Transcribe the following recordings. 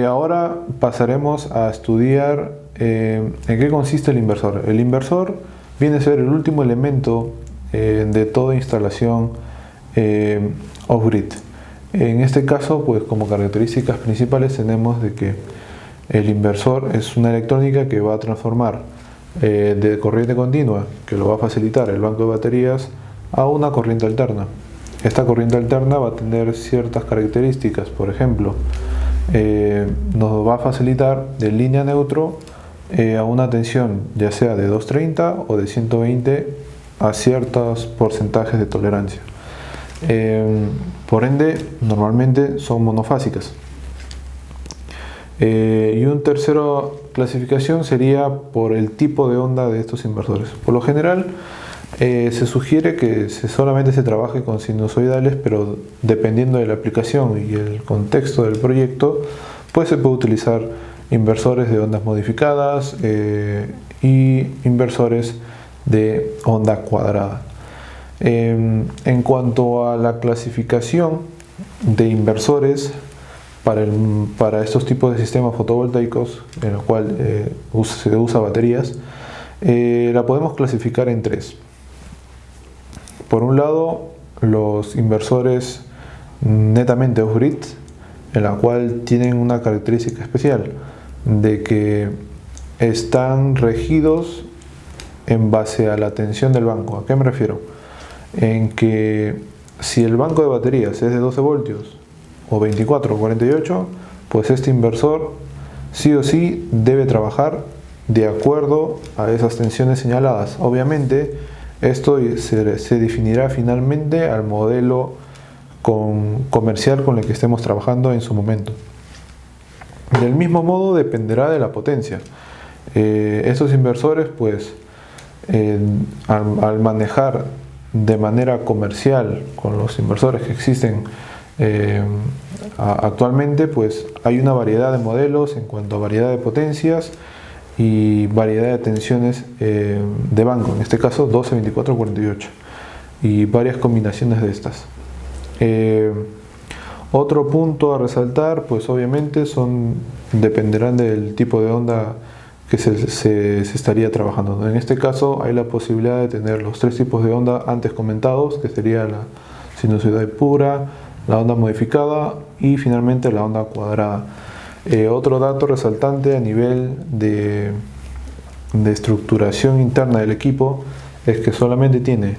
Ahora pasaremos a estudiar en qué consiste el inversor. El inversor viene a ser el último elemento de toda instalación off-grid. En este caso, pues como características principales tenemos de que el inversor es una electrónica que va a transformar de corriente continua, que lo va a facilitar el banco de baterías, a una corriente alterna. Esta corriente alterna va a tener ciertas características, por ejemplo, nos va a facilitar de línea neutro a una tensión ya sea de 230 o de 120 a ciertos porcentajes de tolerancia. Por ende, normalmente son monofásicas. Y una tercera clasificación sería por el tipo de onda de estos inversores. Por lo general, se sugiere que solamente se trabaje con sinusoidales, pero dependiendo de la aplicación y el contexto del proyecto, pues se puede utilizar inversores de ondas modificadas y inversores de onda cuadrada. En cuanto a la clasificación de inversores para estos tipos de sistemas fotovoltaicos, en los cuales se usa baterías, la podemos clasificar en tres. Por un lado, los inversores netamente off-grid, en la cual tienen una característica especial de que están regidos en base a la tensión del banco. ¿A qué me refiero? En que si el banco de baterías es de 12 voltios o 24 o 48, pues este inversor sí o sí debe trabajar de acuerdo a esas tensiones señaladas. Obviamente, esto se definirá finalmente al modelo comercial con el que estemos trabajando en su momento. Del mismo modo dependerá de la potencia. Estos inversores, pues, al manejar de manera comercial con los inversores que existen actualmente, pues hay una variedad de modelos en cuanto a variedad de potencias y variedad de tensiones de banco, en este caso 12, 24, 48, y varias combinaciones de estas. Otro punto a resaltar, pues obviamente dependerán del tipo de onda que se estaría trabajando. En este caso hay la posibilidad de tener los tres tipos de onda antes comentados, que sería la sinusoidal pura, la onda modificada y finalmente la onda cuadrada. Otro dato resaltante a nivel de estructuración interna del equipo es que solamente tiene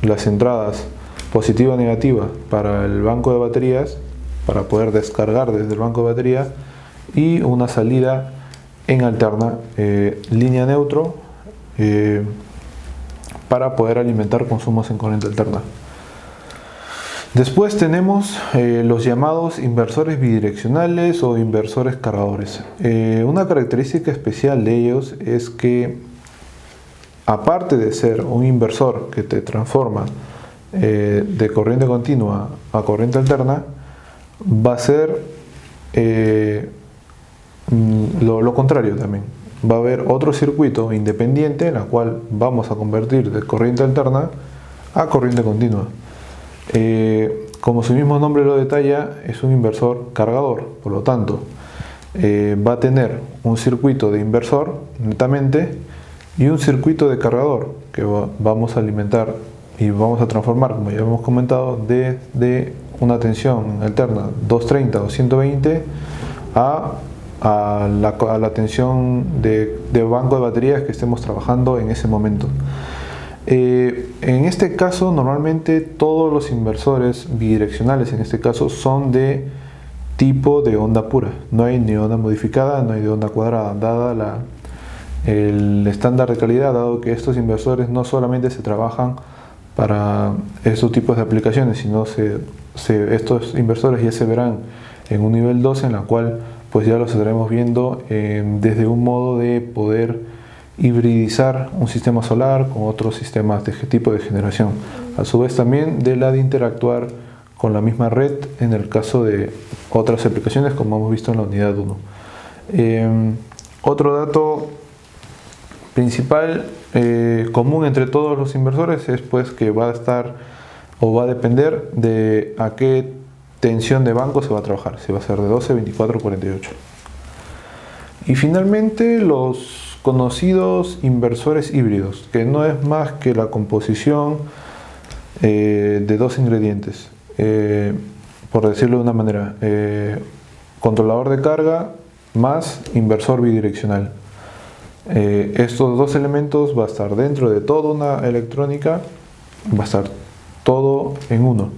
las entradas positiva y negativa para el banco de baterías, para poder descargar desde el banco de batería, y una salida en alterna, línea neutro, para poder alimentar consumos en corriente alterna. Después tenemos los llamados inversores bidireccionales o inversores cargadores. Una característica especial de ellos es que, aparte de ser un inversor que te transforma de corriente continua a corriente alterna, va a ser lo contrario también. Va a haber otro circuito independiente en el cual vamos a convertir de corriente alterna a corriente continua. Como su mismo nombre lo detalla, es un inversor cargador, por lo tanto va a tener un circuito de inversor netamente y un circuito de cargador que vamos a alimentar y vamos a transformar, como ya hemos comentado, de una tensión alterna 230 o 120 a la tensión de banco de baterías que estemos trabajando en ese momento. En este caso, normalmente todos los inversores bidireccionales, en este caso, son de tipo de onda pura. No hay ni onda modificada, no hay de onda cuadrada, dada el estándar de calidad, dado que estos inversores no solamente se trabajan para estos tipos de aplicaciones, sino estos inversores ya se verán en un nivel 2, en la cual pues ya los estaremos viendo desde un modo de poder hibridizar un sistema solar con otros sistemas de tipo de generación. A su vez también de interactuar con la misma red en el caso de otras aplicaciones, como hemos visto en la unidad 1. Otro dato principal común entre todos los inversores es pues que va a estar o va a depender de a qué tensión de banco se va a trabajar, si va a ser de 12, 24 o 48. Y finalmente los conocidos inversores híbridos, que no es más que la composición de dos ingredientes, por decirlo de una manera, controlador de carga más inversor bidireccional. Estos dos elementos va a estar dentro de toda una electrónica, va a estar todo en uno,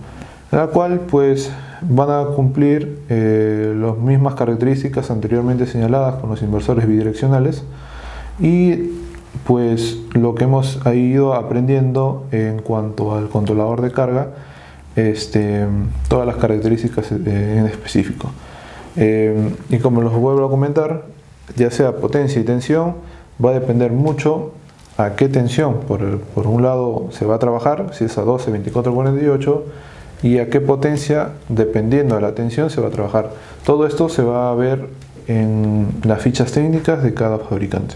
en la cual pues van a cumplir las mismas características anteriormente señaladas con los inversores bidireccionales, y pues lo que hemos ido aprendiendo en cuanto al controlador de carga, todas las características en específico. Y como los vuelvo a comentar, ya sea potencia y tensión, va a depender mucho a qué tensión por un lado se va a trabajar, si es a 12, 24, 48, y a qué potencia, dependiendo de la tensión, se va a trabajar. Todo esto se va a ver en las fichas técnicas de cada fabricante.